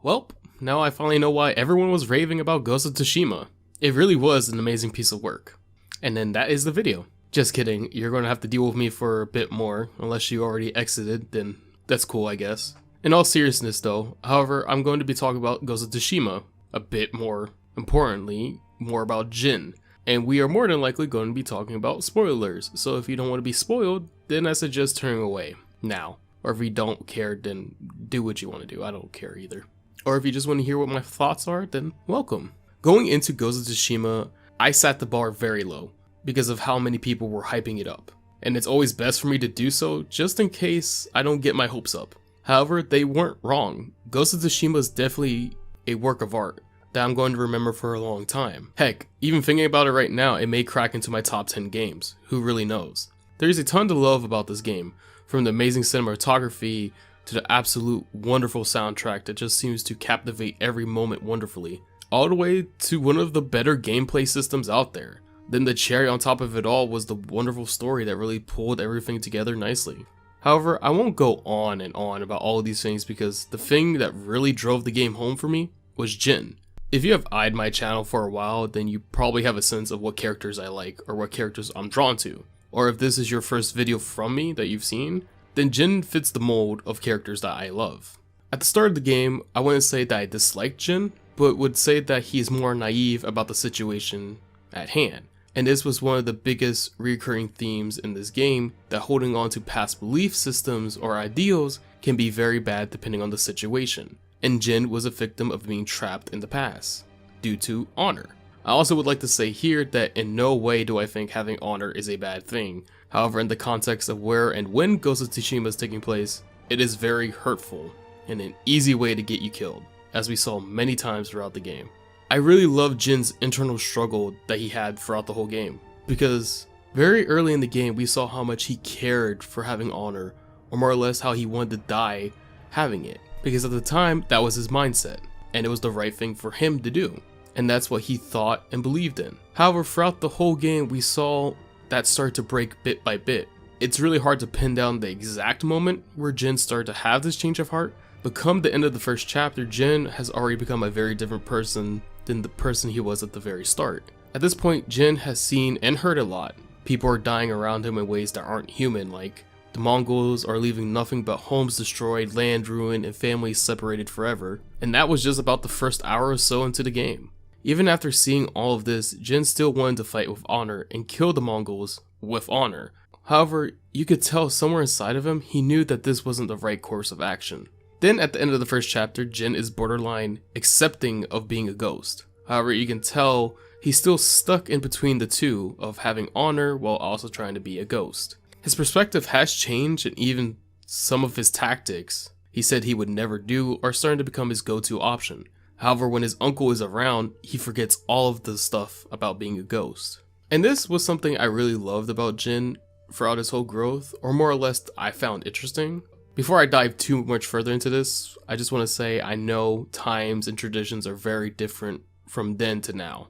Well, now I finally know why everyone was raving about Ghost of Tsushima. It really was an amazing piece of work. And then that is the video. Just kidding, you're going to have to deal with me for a bit more, unless you already exited, then that's cool I guess. In all seriousness though, however, I'm going to be talking about Ghost of Tsushima, a bit more importantly, more about Jin. And we are more than likely going to be talking about spoilers, so if you don't want to be spoiled, then I suggest turning away now. Or if you don't care, then do what you want to do, I don't care either. Or if you just want to hear what my thoughts are, then welcome. Going into Ghost of Tsushima, I set the bar very low because of how many people were hyping it up. And it's always best for me to do so just in case I don't get my hopes up. However, they weren't wrong. Ghost of Tsushima is definitely a work of art that I'm going to remember for a long time. Heck, even thinking about it right now, it may crack into my top 10 games. Who really knows? There's a ton to love about this game, from the amazing cinematography to the absolute wonderful soundtrack that just seems to captivate every moment wonderfully, all the way to one of the better gameplay systems out there. Then the cherry on top of it all was the wonderful story that really pulled everything together nicely. However, I won't go on and on about all of these things because the thing that really drove the game home for me was Jin. If you have eyed my channel for a while, then you probably have a sense of what characters I like or what characters I'm drawn to. Or if this is your first video from me that you've seen, then Jin fits the mold of characters that I love. At the start of the game, I wouldn't say that I disliked Jin, but would say that he is more naive about the situation at hand. And this was one of the biggest recurring themes in this game, that holding on to past belief systems or ideals can be very bad depending on the situation. And Jin was a victim of being trapped in the past, due to honor. I also would like to say here that in no way do I think having honor is a bad thing. However, in the context of where and when Ghost of Tsushima is taking place, it is very hurtful and an easy way to get you killed, as we saw many times throughout the game. I really love Jin's internal struggle that he had throughout the whole game, because very early in the game we saw how much he cared for having honor, or more or less how he wanted to die having it, because at the time that was his mindset, and it was the right thing for him to do, and that's what he thought and believed in. However, throughout the whole game we saw that start to break bit by bit. It's really hard to pin down the exact moment where Jin started to have this change of heart, but come the end of the first chapter, Jin has already become a very different person than the person he was at the very start. At this point, Jin has seen and heard a lot. People are dying around him in ways that aren't human, like the Mongols are leaving nothing but homes destroyed, land ruined, and families separated forever. And that was just about the first hour or so into the game. Even after seeing all of this, Jin still wanted to fight with honor and kill the Mongols with honor. However, you could tell somewhere inside of him he knew that this wasn't the right course of action. Then at the end of the first chapter, Jin is borderline accepting of being a ghost. However, you can tell he's still stuck in between the two of having honor while also trying to be a ghost. His perspective has changed, and even some of his tactics he said he would never do are starting to become his go-to option. However, when his uncle is around, he forgets all of the stuff about being a ghost. And this was something I really loved about Jin throughout his whole growth, or more or less I found interesting. Before I dive too much further into this, I just want to say I know times and traditions are very different from then to now,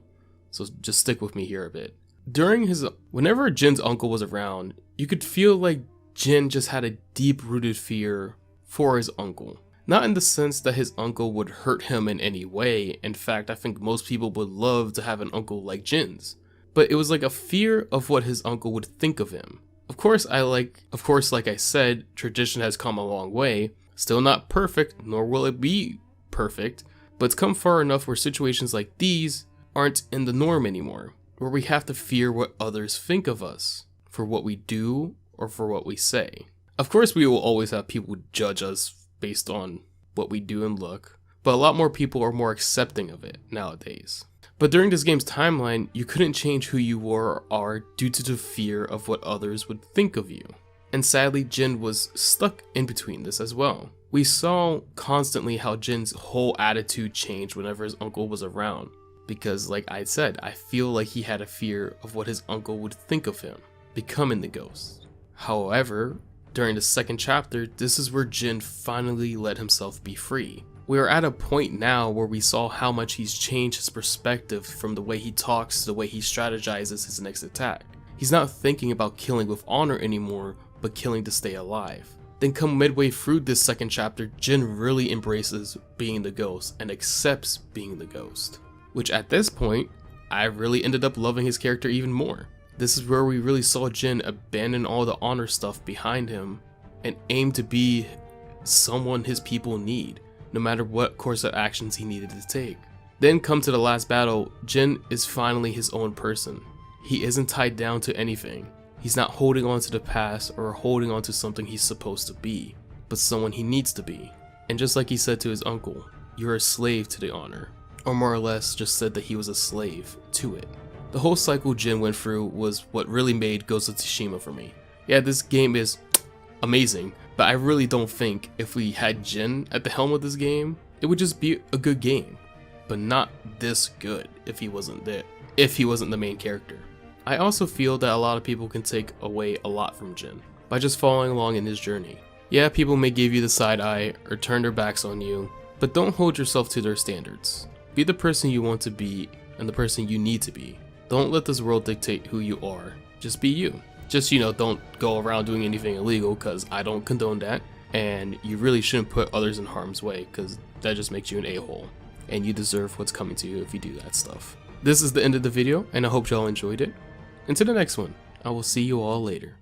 so just stick with me here a bit. Whenever Jin's uncle was around, you could feel like Jin just had a deep-rooted fear for his uncle. Not in the sense that his uncle would hurt him in any way. In fact, I think most people would love to have an uncle like Jin's. But it was like a fear of what his uncle would think of him. Of course, like I said, tradition has come a long way. Still not perfect, nor will it be perfect. But it's come far enough where situations like these aren't in the norm anymore. Where we have to fear what others think of us. For what we do, or for what we say. Of course, we will always have people judge us based on what we do and look, but a lot more people are more accepting of it nowadays. But during this game's timeline, you couldn't change who you were or are due to the fear of what others would think of you. And sadly, Jin was stuck in between this as well. We saw constantly how Jin's whole attitude changed whenever his uncle was around, because like I said, I feel like he had a fear of what his uncle would think of him, becoming the ghost. However, during the second chapter, this is where Jin finally let himself be free. We are at a point now where we saw how much he's changed his perspective from the way he talks to the way he strategizes his next attack. He's not thinking about killing with honor anymore, but killing to stay alive. Then come midway through this second chapter, Jin really embraces being the ghost and accepts being the ghost. Which at this point, I really ended up loving his character even more. This is where we really saw Jin abandon all the honor stuff behind him and aim to be someone his people need, no matter what course of actions he needed to take. Then come to the last battle, Jin is finally his own person. He isn't tied down to anything. He's not holding on to the past or holding on to something he's supposed to be, but someone he needs to be. And just like he said to his uncle, you're a slave to the honor. Or more or less just said that he was a slave to it. The whole cycle Jin went through was what really made Ghost of Tsushima for me. Yeah, this game is amazing, but I really don't think if we had Jin at the helm of this game, it would just be a good game. But not this good if he wasn't there, if he wasn't the main character. I also feel that a lot of people can take away a lot from Jin by just following along in his journey. Yeah, people may give you the side eye or turn their backs on you, but don't hold yourself to their standards. Be the person you want to be and the person you need to be. Don't let this world dictate who you are. Just be you. Just, don't go around doing anything illegal, because I don't condone that. And you really shouldn't put others in harm's way, because that just makes you an a-hole. And you deserve what's coming to you if you do that stuff. This is the end of the video, and I hope y'all enjoyed it. Until the next one, I will see you all later.